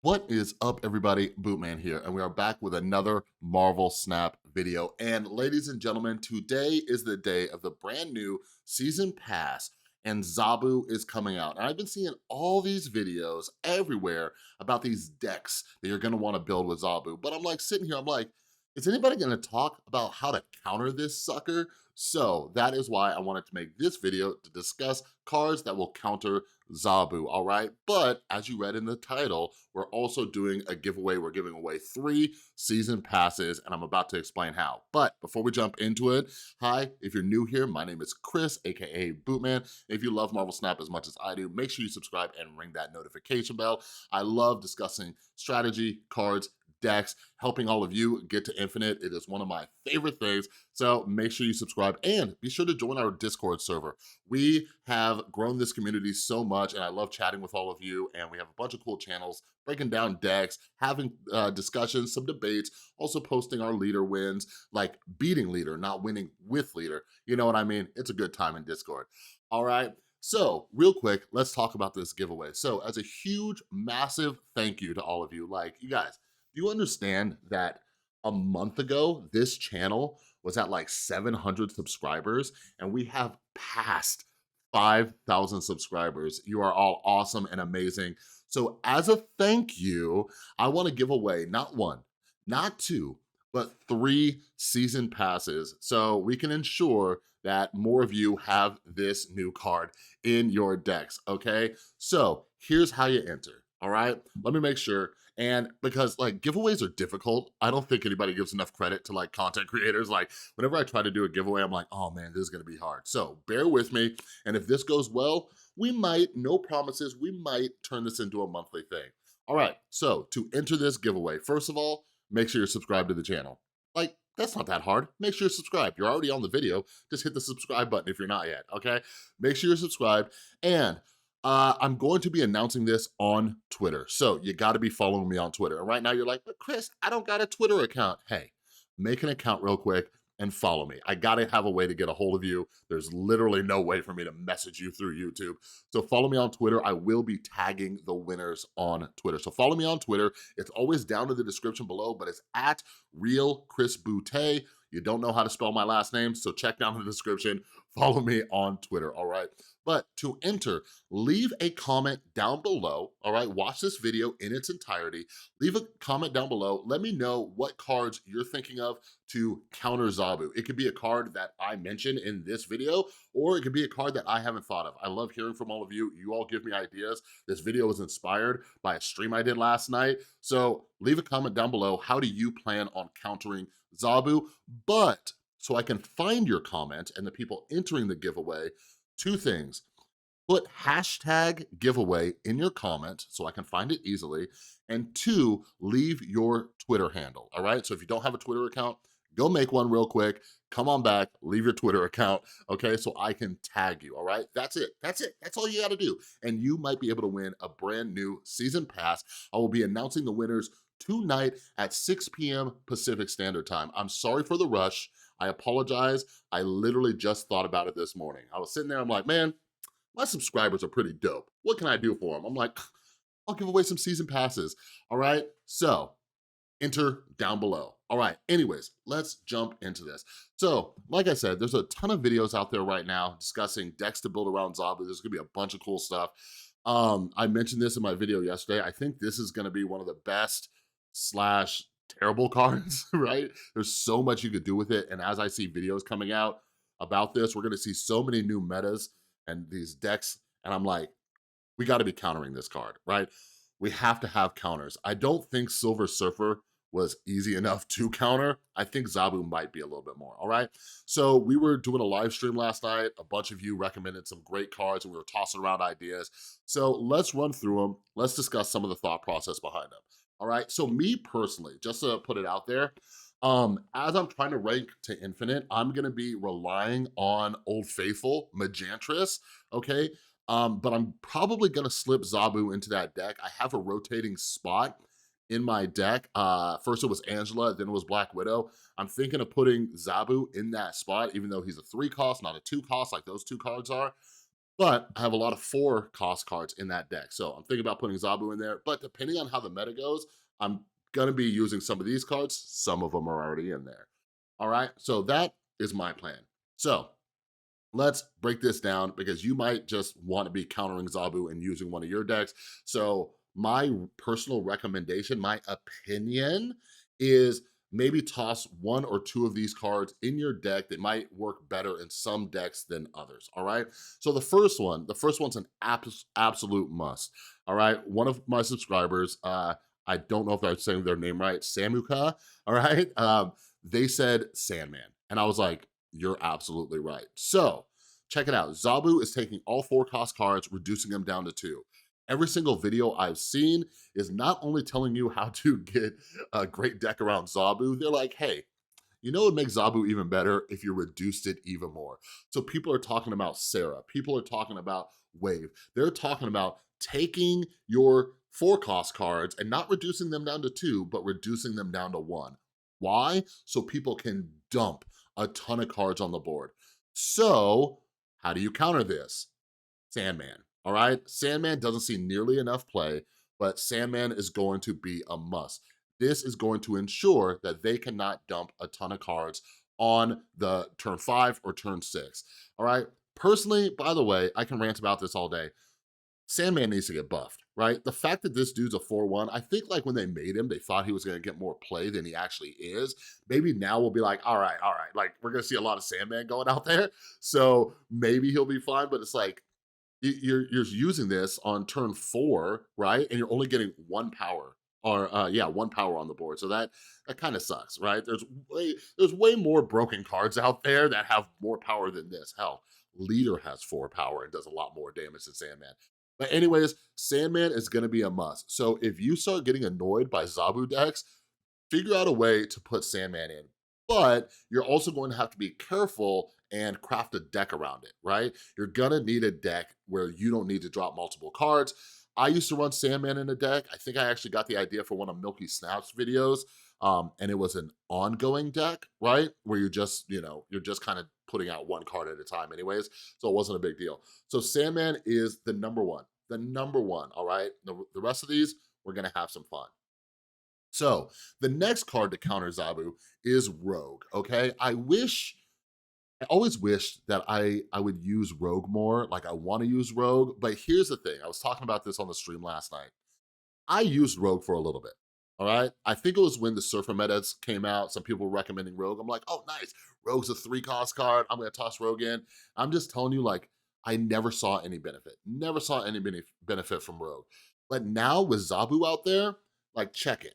What is up, everybody? Bootman here, and we are back with another Marvel Snap video. And ladies and gentlemen, today is the day of the brand new season pass, and Zabu is coming out. And I've been seeing all these videos everywhere about these decks that you're gonna wanna build with Zabu. But I'm like sitting here, I'm like, is anybody gonna talk about how to counter this sucker? So that is why I wanted to make this video to discuss cards that will counter Zabu, all right? But as you read in the title, we're also doing a giveaway. We're giving away 3 season passes, and I'm about to explain how. But before we jump into it, hi, if you're new here, my name is Chris, AKA Bootman. If you love Marvel Snap as much as I do, make sure you subscribe and ring that notification bell. I love discussing strategy, cards, decks, helping all of you get to infinite. It is one of my favorite things, so make sure you subscribe and be sure to join our Discord server. We have grown this community so much, and I love chatting with all of you, and we have a bunch of cool channels, breaking down decks, having discussions, some debates, also posting our leader wins, like beating leader, not winning with leader. You know what I mean? It's a good time in Discord. All right. So real quick, let's talk about this giveaway. So as a huge, massive thank you to all of you, like you guys, do you understand that a month ago, this channel was at like 700 subscribers and we have passed 5,000 subscribers. You are all awesome and amazing. So as a thank you, I wanna give away not 1, not 2, but 3 season passes so we can ensure that more of you have this new card in your decks, okay? So here's how you enter, all right? Let me make sure. And because like giveaways are difficult, I don't think anybody gives enough credit to like content creators. Like whenever I try to do a giveaway, I'm like, oh man, this is gonna be hard. So bear with me. And if this goes well, we might, no promises, we might turn this into a monthly thing. All right, so to enter this giveaway, first of all, make sure you're subscribed to the channel. Like, that's not that hard. Make sure you're subscribed. You're already on the video. Just hit the subscribe button if you're not yet, okay? Make sure you're subscribed. And I'm going to be announcing this on Twitter. So you gotta be following me on Twitter. And right now you're like, but Chris, I don't got a Twitter account. Hey, make an account real quick and follow me. I gotta have a way to get a hold of you. There's literally no way for me to message you through YouTube. So follow me on Twitter. I will be tagging the winners on Twitter. So follow me on Twitter. It's always down in the description below, but it's at Real Chris Boutte. You don't know how to spell my last name, so check down in the description. Follow me on Twitter, all right? But to enter, leave a comment down below, all right? Watch this video in its entirety. Leave a comment down below. Let me know what cards you're thinking of to counter Zabu. It could be a card that I mentioned in this video, or it could be a card that I haven't thought of. I love hearing from all of you. You all give me ideas. This video was inspired by a stream I did last night. So leave a comment down below. How do you plan on countering Zabu? But so I can find your comment and the people entering the giveaway, 2 things. Put hashtag giveaway in your comment so I can find it easily. And 2, leave your Twitter handle, all right? So if you don't have a Twitter account, go make one real quick, come on back, leave your Twitter account, okay? So I can tag you, all right? That's it, that's it, that's all you gotta do. And you might be able to win a brand new season pass. I will be announcing the winners tonight at 6 p.m. Pacific Standard Time. I'm sorry for the rush. I apologize. I literally just thought about it this morning. I was sitting there, I'm like, man, my subscribers are pretty dope. What can I do for them? I'm like, I'll give away some season passes, all right? So enter down below. All right, anyways, let's jump into this. So, like I said, there's a ton of videos out there right now discussing decks to build around Zabu. There's gonna be a bunch of cool stuff. I mentioned this in my video yesterday. I think this is gonna be one of the best slash terrible cards, right? There's so much you could do with it. And as I see videos coming out about this, we're gonna see so many new metas and these decks. And I'm like, we gotta be countering this card, right? We have to have counters. I don't think Silver Surfer was easy enough to counter. I think Zabu might be a little bit more, all right? So we were doing a live stream last night. A bunch of you recommended some great cards and we were tossing around ideas. So let's run through them. Let's discuss some of the thought process behind them, all right? So me personally, just to put it out there, as I'm trying to rank to infinite, I'm gonna be relying on Old Faithful, Enchantress, okay? But I'm probably gonna slip Zabu into that deck. I have a rotating spot in my deck. First it was Angela, then it was Black Widow. I'm thinking of putting Zabu in that spot, even though he's a 3 cost, not a 2 cost like those 2 cards are. but I have a lot of 4-cost cards in that deck. So I'm thinking about putting Zabu in there, but depending on how the meta goes, I'm gonna be using some of these cards. Some of them are already in there. All right, so that is my plan. So let's break this down because you might just want to be countering Zabu and using one of your decks. So my personal recommendation, my opinion is maybe toss 1 or 2 of these cards in your deck that might work better in some decks than others, all right? So the first one's an absolute must, all right? One of my subscribers, I don't know if I'm saying their name right, Samuka, all right? They said Sandman, and I was like, you're absolutely right. So check it out. Zabu is taking all 4-cost cards, reducing them down to 2. Every single video I've seen is not only telling you how to get a great deck around Zabu, they're like, hey, you know what makes Zabu even better if you reduced it even more. So people are talking about Sarah. People are talking about Wave. They're talking about taking your 4-cost cards and not reducing them down to 2, but reducing them down to 1. Why? So people can dump a ton of cards on the board. So how do you counter this? Sandman, all right? Sandman doesn't see nearly enough play, but Sandman is going to be a must. This is going to ensure that they cannot dump a ton of cards on the turn 5 or turn 6, all right? Personally, by the way, I can rant about this all day. Sandman needs to get buffed, right? The fact that this dude's a 4-1, I think like when they made him, they thought he was gonna get more play than he actually is. Maybe now we'll be like, all right, like we're gonna see a lot of Sandman going out there, so maybe he'll be fine, but it's like, you're using this on turn 4, right? And you're only getting 1 power, or yeah, 1 power on the board. So that kind of sucks, right? There's way more broken cards out there that have more power than this. Hell, Leader has 4 power and does a lot more damage than Sandman. But anyways, Sandman is gonna be a must. So if you start getting annoyed by Zabu decks, figure out a way to put Sandman in. But you're also going to have to be careful and craft a deck around it, right? You're gonna need a deck where you don't need to drop multiple cards. I used to run Sandman in a deck. I think I actually got the idea for one of Milky Snap's videos, and it was an ongoing deck, right? Where you're just, you're just kind of putting out 1 card at a time anyways, so it wasn't a big deal. So Sandman is the number one, all right? The rest of these, we're gonna have some fun. So the next card to counter Zabu is Rogue, okay? I always wish that I would use Rogue more, like I wanna use Rogue, but here's the thing, I was talking about this on the stream last night. I used Rogue for a little bit, all right? I think it was when the Surfer metas came out, some people were recommending Rogue. I'm like, oh, nice, Rogue's a 3-cost card, I'm gonna toss Rogue in. I'm just telling you, like, I never saw any benefit, never saw any benefit from Rogue. But now with Zabu out there, like, check it.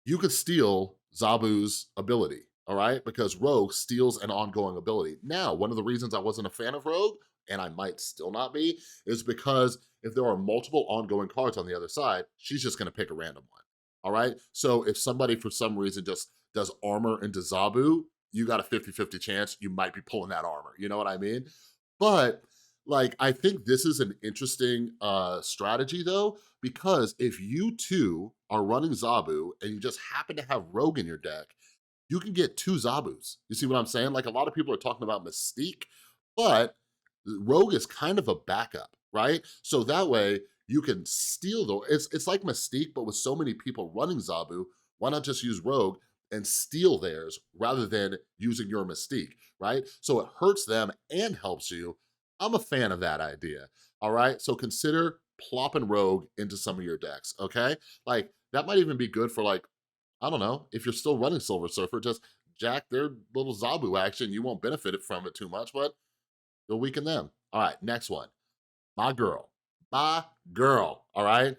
You could steal Zabu's ability, all right? Because Rogue steals an ongoing ability. Now, one of the reasons I wasn't a fan of Rogue, and I might still not be, is because if there are multiple ongoing cards on the other side, she's just gonna pick a random one, all right? So if somebody for some reason just does armor into Zabu, you got a 50-50 chance you might be pulling that armor, you know what I mean? But like, I think this is an interesting strategy though, because if you two are running Zabu and you just happen to have Rogue in your deck, you can get 2 Zabus. You see what I'm saying? Like a lot of people are talking about Mystique, but Rogue is kind of a backup, right? So that way you can steal though. It's like Mystique, but with so many people running Zabu, why not just use Rogue and steal theirs rather than using your Mystique, right? So it hurts them and helps you. I'm a fan of that idea, all right? So consider plopping Rogue into some of your decks, okay? Like, that might even be good for like, I don't know, if you're still running Silver Surfer, just jack their little Zabu action. You won't benefit from it too much, but you'll weaken them. All right, next one. My girl. My girl, all right?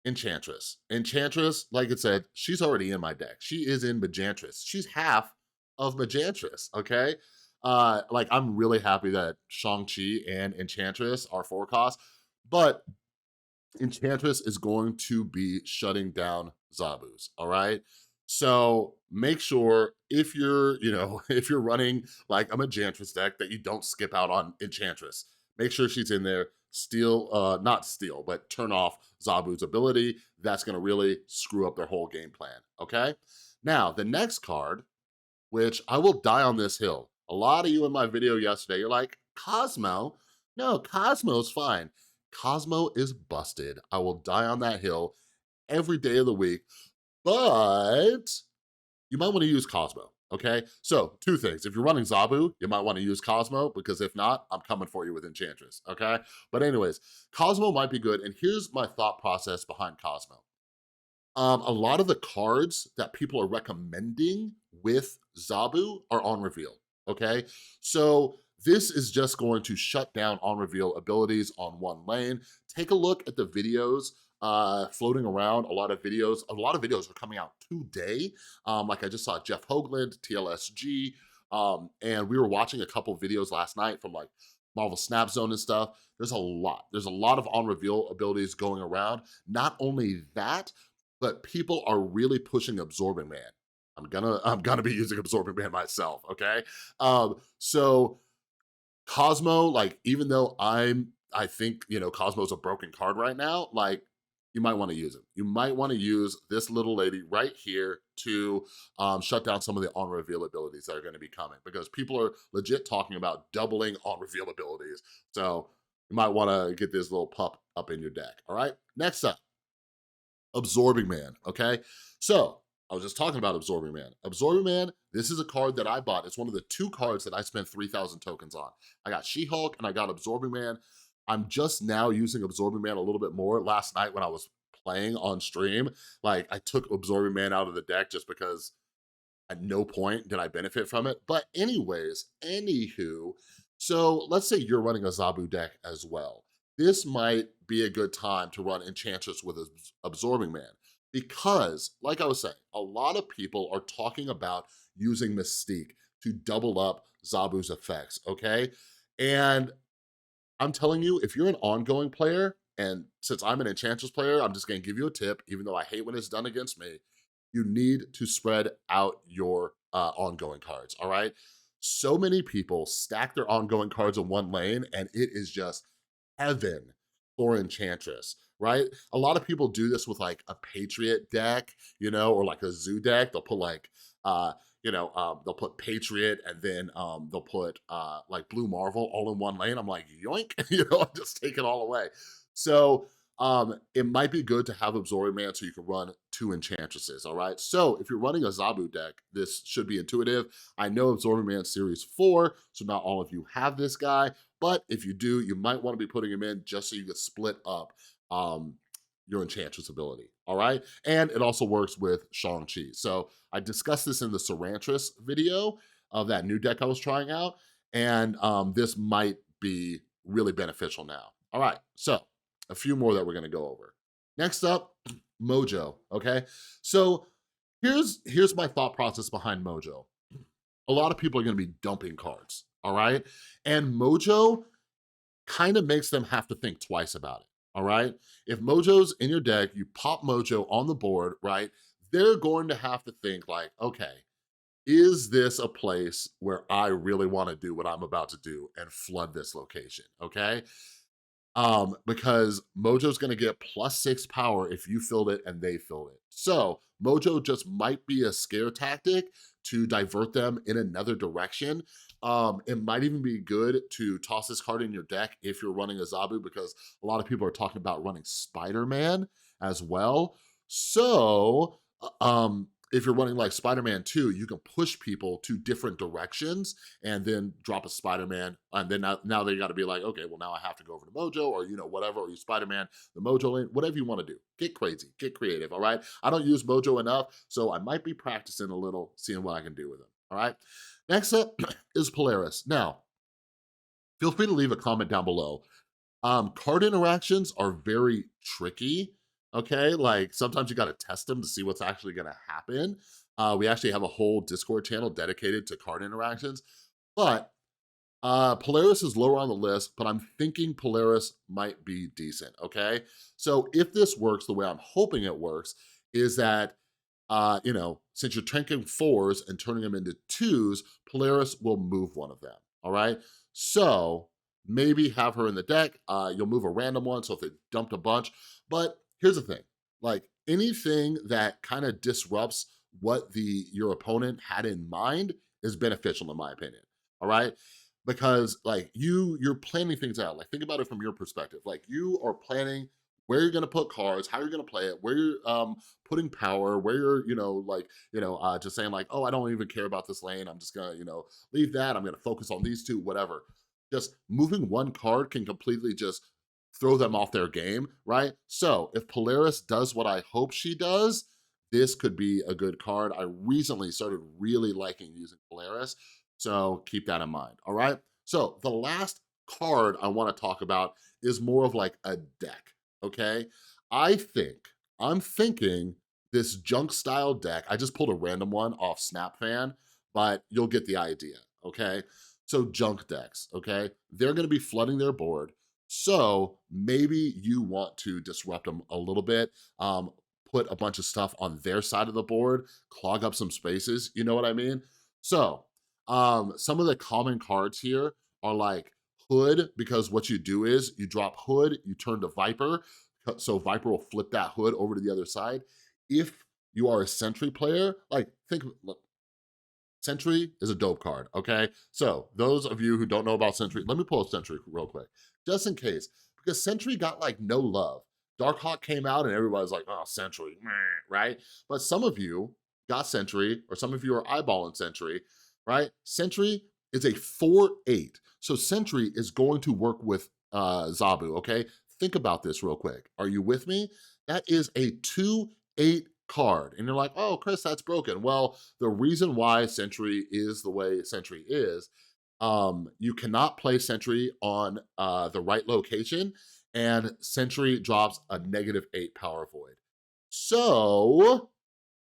Enchantress. Enchantress, like it said, she's already in my deck. She is in Majantress. She's half of Majantress, okay? Like, I'm really happy that Shang-Chi and Enchantress are 4-cost, but Enchantress is going to be shutting down Zabus, all right? So make sure if you're, if you're running like a Majantress deck that you don't skip out on Enchantress. Make sure she's in there. Steal, not steal, but turn off Zabu's ability. That's gonna really screw up their whole game plan, okay? Now, the next card, which I will die on this hill. A lot of you in my video yesterday, you're like, Cosmo, No, Cosmo's fine. Cosmo is busted. I will die on that hill every day of the week, but you might wanna use Cosmo, okay? So, 2 things. If you're running Zabu, you might wanna use Cosmo, because if not, I'm coming for you with Enchantress, okay? But anyways, Cosmo might be good, and here's my thought process behind Cosmo. A lot of the cards that people are recommending with Zabu are on reveal, okay? So this is just going to shut down on reveal abilities on one lane. Take a look at the videos floating around. A lot of videos are coming out today. Like I just saw Jeff Hoagland, TLSG, and we were watching a couple videos last night from like Marvel Snap Zone and stuff. There's a lot of on reveal abilities going around. Not only that, but people are really pushing Absorbing Man. I'm gonna be using Absorbing Man myself, okay? So Cosmo, like, even though I think, Cosmo's a broken card right now, like, you might wanna use him. You might wanna use this little lady right here to shut down some of the on-reveal abilities that are gonna be coming, because people are legit talking about doubling on-reveal abilities. So you might wanna get this little pup up in your deck, all right? Next up, Absorbing Man, okay? So, I was just talking about Absorbing Man. Absorbing Man, this is a card that I bought. It's one of the 2 cards that I spent 3,000 tokens on. I got She-Hulk and I got Absorbing Man. I'm just now using Absorbing Man a little bit more. Last night when I was playing on stream, like, I took Absorbing Man out of the deck just because at no point did I benefit from it. But anyways, anywho, so let's say you're running a Zabu deck as well. This might be a good time to run Enchantress with Absorbing Man, because, like I was saying, a lot of people are talking about using Mystique to double up Zabu's effects, okay? And I'm telling you, if you're an ongoing player, and since I'm an Enchantress player, I'm just gonna give you a tip, even though I hate when it's done against me, you need to spread out your ongoing cards, all right? So many people stack their ongoing cards in one lane, and it is just heaven for Enchantress, right? A lot of people do this with like a Patriot deck, or like a Zoo deck. They'll put like, they'll put Patriot, and then they'll put like Blue Marvel all in one lane. I'm like, yoink, just take it all away. So it might be good to have Absorbing Man so you can run 2 Enchantresses, all right? So if you're running a Zabu deck, this should be intuitive. I know Absorbing Man Series 4, so not all of you have this guy, but if you do, you might wanna be putting him in just so you can split up your Enchantress ability, all right? And it also works with Shang-Chi. So I discussed this in the Sarantris video of that new deck I was trying out, and this might be really beneficial now. All right, so a few more that we're gonna go over. Next up, Mojo, okay? So here's my thought process behind Mojo. A lot of people are gonna be dumping cards, all right? And Mojo kind of makes them have to think twice about it, all right? If Mojo's in your deck, you pop Mojo on the board, right? They're going to have to think like, okay, is this a place where I really wanna do what I'm about to do and flood this location, okay? Because Mojo's gonna get +6 power if you filled it and they filled it. So Mojo just might be a scare tactic to divert them in another direction. It might even be good to toss this card in your deck if you're running a Zabu, because a lot of people are talking about running Spider-Man as well. So, if you're running like Spider-Man 2, you can push people to different directions and then drop a Spider-Man, and then now they gotta be like, okay, well now I have to go over to Mojo, or whatever, or you Spider-Man, the Mojo lane, whatever you wanna do. Get crazy, get creative, all right? I don't use Mojo enough, so I might be practicing a little, seeing what I can do with them, all right? Next up is Polaris. Now, feel free to leave a comment down below. Card interactions are very tricky, okay? Like, sometimes you gotta test them to see what's actually gonna happen. We actually have a whole Discord channel dedicated to card interactions, but Polaris is lower on the list, but I'm thinking Polaris might be decent, okay? So if this works the way I'm hoping it works, is that, since you're tanking 4s and turning them into 2s, Polaris will move one of them, all right? So maybe have her in the deck. You'll move a random one, so if they dumped a bunch. But here's the thing, like anything that kind of disrupts what your opponent had in mind is beneficial in my opinion, all right? because like you're planning things out. Like think about it from your perspective. Like you are planning where you're gonna put cards, how you're gonna play it, where you're putting power, where you're, like, just saying like, oh, I don't even care about this lane. I'm just gonna, leave that. I'm gonna focus on these two, whatever. Just moving one card can completely just throw them off their game, right? So if Polaris does what I hope she does, this could be a good card. I recently started really liking using Polaris, so keep that in mind, all right? So the last card I wanna talk about is more of like a deck, okay? I'm thinking this junk style deck, I just pulled a random one off SnapFan, but you'll get the idea, okay? So junk decks, okay? They're gonna be flooding their board, so maybe you want to disrupt them a little bit, put a bunch of stuff on their side of the board, clog up some spaces, you know what I mean? So, some of the common cards here are like Hood, because what you do is you drop Hood, you turn to Viper, so Viper will flip that Hood over to the other side. If you are a Sentry player, like look, Sentry is a dope card, okay? So those of you who don't know about Sentry, let me pull up Sentry real quick, just in case, because Sentry got like no love. Darkhawk came out and everybody's like, oh, Sentry, meh, right? But some of you got Sentry, or some of you are eyeballing Sentry, right? Sentry is a 4/8. So Sentry is going to work with Zabu, okay? Think about this real quick. Are you with me? That is a 2/8 card. And you're like, oh, Chris, that's broken. Well, the reason why Sentry is the way Sentry is, you cannot play Sentry on the right location, and Sentry drops a -8 power void. So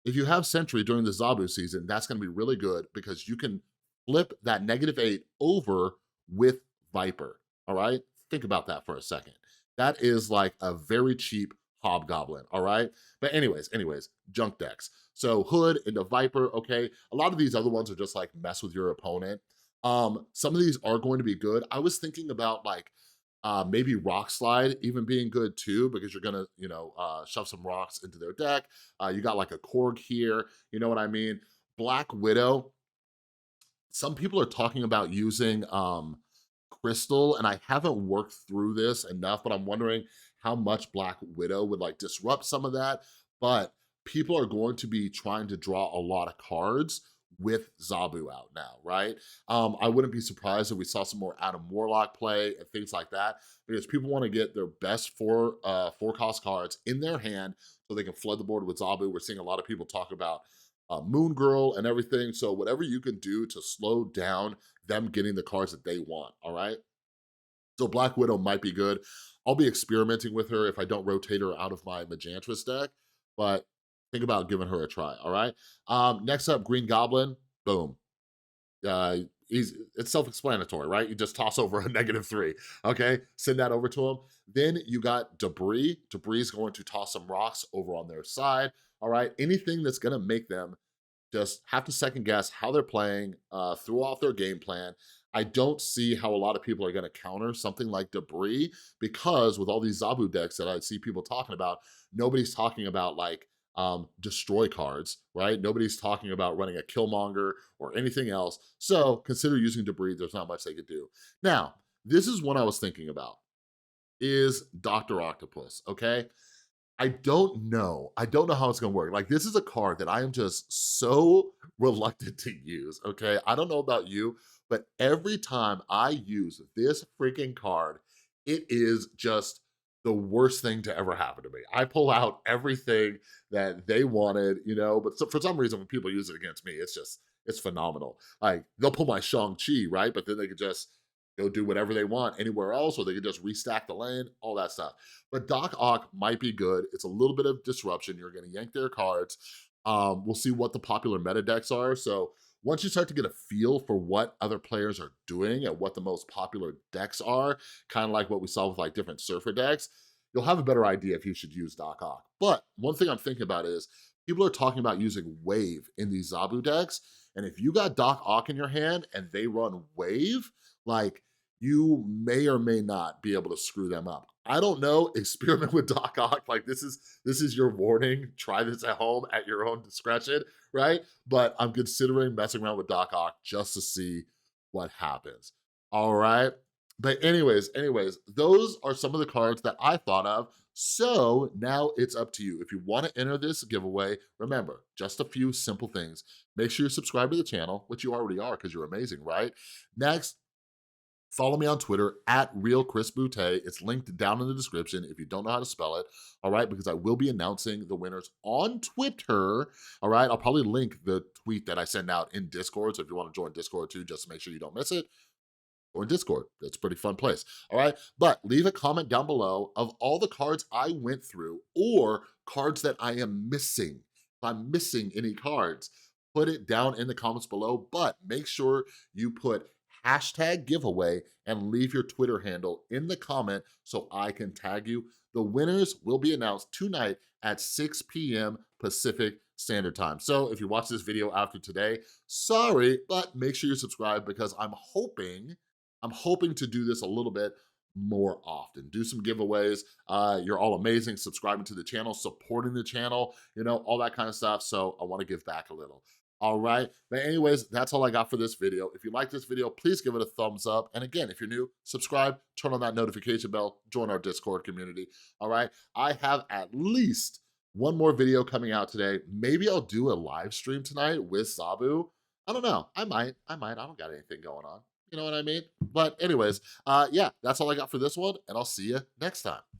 if you have Sentry during the Zabu season, that's gonna be really good because you can flip that -8 over with Viper, all right? Think about that for a second. That is like a very cheap Hobgoblin, all right? But anyways, junk decks. So Hood into Viper, okay? A lot of these other ones are just like mess with your opponent. Some of these are going to be good. I was thinking about like maybe Rock Slide even being good too, because you're gonna, shove some rocks into their deck. You got like a Korg here, you know what I mean? Black Widow, some people are talking about using Crystal, and I haven't worked through this enough, but I'm wondering how much Black Widow would like disrupt some of that, but people are going to be trying to draw a lot of cards with Zabu out now, right? I wouldn't be surprised if we saw some more Adam Warlock play and things like that, because people want to get their best four cost cards in their hand so they can flood the board with Zabu. We're seeing a lot of people talk about Moon Girl and everything, so whatever you can do to slow down them getting the cards that they want, all right? So Black Widow might be good. I'll be experimenting with her if I don't rotate her out of my Enchantress deck, but think about giving her a try, all right? Next up, Green Goblin, boom. Uh, it's self-explanatory, right? You just toss over a -3, okay? Send that over to him. Then you got Debris. Debris is going to toss some rocks over on their side, all right? Anything that's gonna make them just have to second guess how they're playing, throw off their game plan. I don't see how a lot of people are gonna counter something like Debris, because with all these Zabu decks that I see people talking about, nobody's talking about like destroy cards, right? Nobody's talking about running a Killmonger or anything else. So consider using Debris. There's not much they could do. Now, this is what I was thinking about, is Dr. Octopus, okay? I don't know. I don't know how it's gonna work. Like, this is a card that I am just so reluctant to use, okay? I don't know about you, but every time I use this freaking card, it is just the worst thing to ever happen to me. I pull out everything that they wanted, but for some reason, when people use it against me, it's phenomenal. Like, they'll pull my Shang-Chi, right? But then they could just go do whatever they want anywhere else, or they could just restack the lane, all that stuff. But Doc Ock might be good. It's a little bit of disruption. You're gonna yank their cards. We'll see what the popular meta decks are. So once you start to get a feel for what other players are doing and what the most popular decks are, kind of like what we saw with like different Surfer decks, you'll have a better idea if you should use Doc Ock. But one thing I'm thinking about is people are talking about using Wave in these Zabu decks. And if you got Doc Ock in your hand and they run Wave, like, you may or may not be able to screw them up. I don't know, experiment with Doc Ock. Like, this is your warning. Try this at home at your own discretion, right? But I'm considering messing around with Doc Ock just to see what happens. All right. But anyways, those are some of the cards that I thought of. So now it's up to you. If you want to enter this giveaway, remember, just a few simple things. Make sure you subscribe to the channel, which you already are because you're amazing, right? Next, follow me on Twitter at RealChrisBoutte. It's linked down in the description if you don't know how to spell it, all right? Because I will be announcing the winners on Twitter, all right? I'll probably link the tweet that I send out in Discord, so if you want to join Discord too, just to make sure you don't miss it, or Discord. It's a pretty fun place, all right? But leave a comment down below of all the cards I went through or cards that I am missing. If I'm missing any cards, put it down in the comments below, but make sure you put hashtag giveaway and leave your Twitter handle in the comment so I can tag you. The winners will be announced tonight at 6 p.m. Pacific Standard Time. So if you watch this video after today, sorry, but make sure you subscribe because I'm hoping to do this a little bit more often, do some giveaways. You're all amazing, subscribing to the channel, supporting the channel, you know, all that kind of stuff. So I wanna give back a little. All right, but anyways, that's all I got for this video. If you like this video, please give it a thumbs up. And again, if you're new, subscribe, turn on that notification bell, join our Discord community, all right? I have at least one more video coming out today. Maybe I'll do a live stream tonight with Zabu. I don't know, I might, I don't got anything going on. You know what I mean? But anyways, yeah, that's all I got for this one, and I'll see you next time.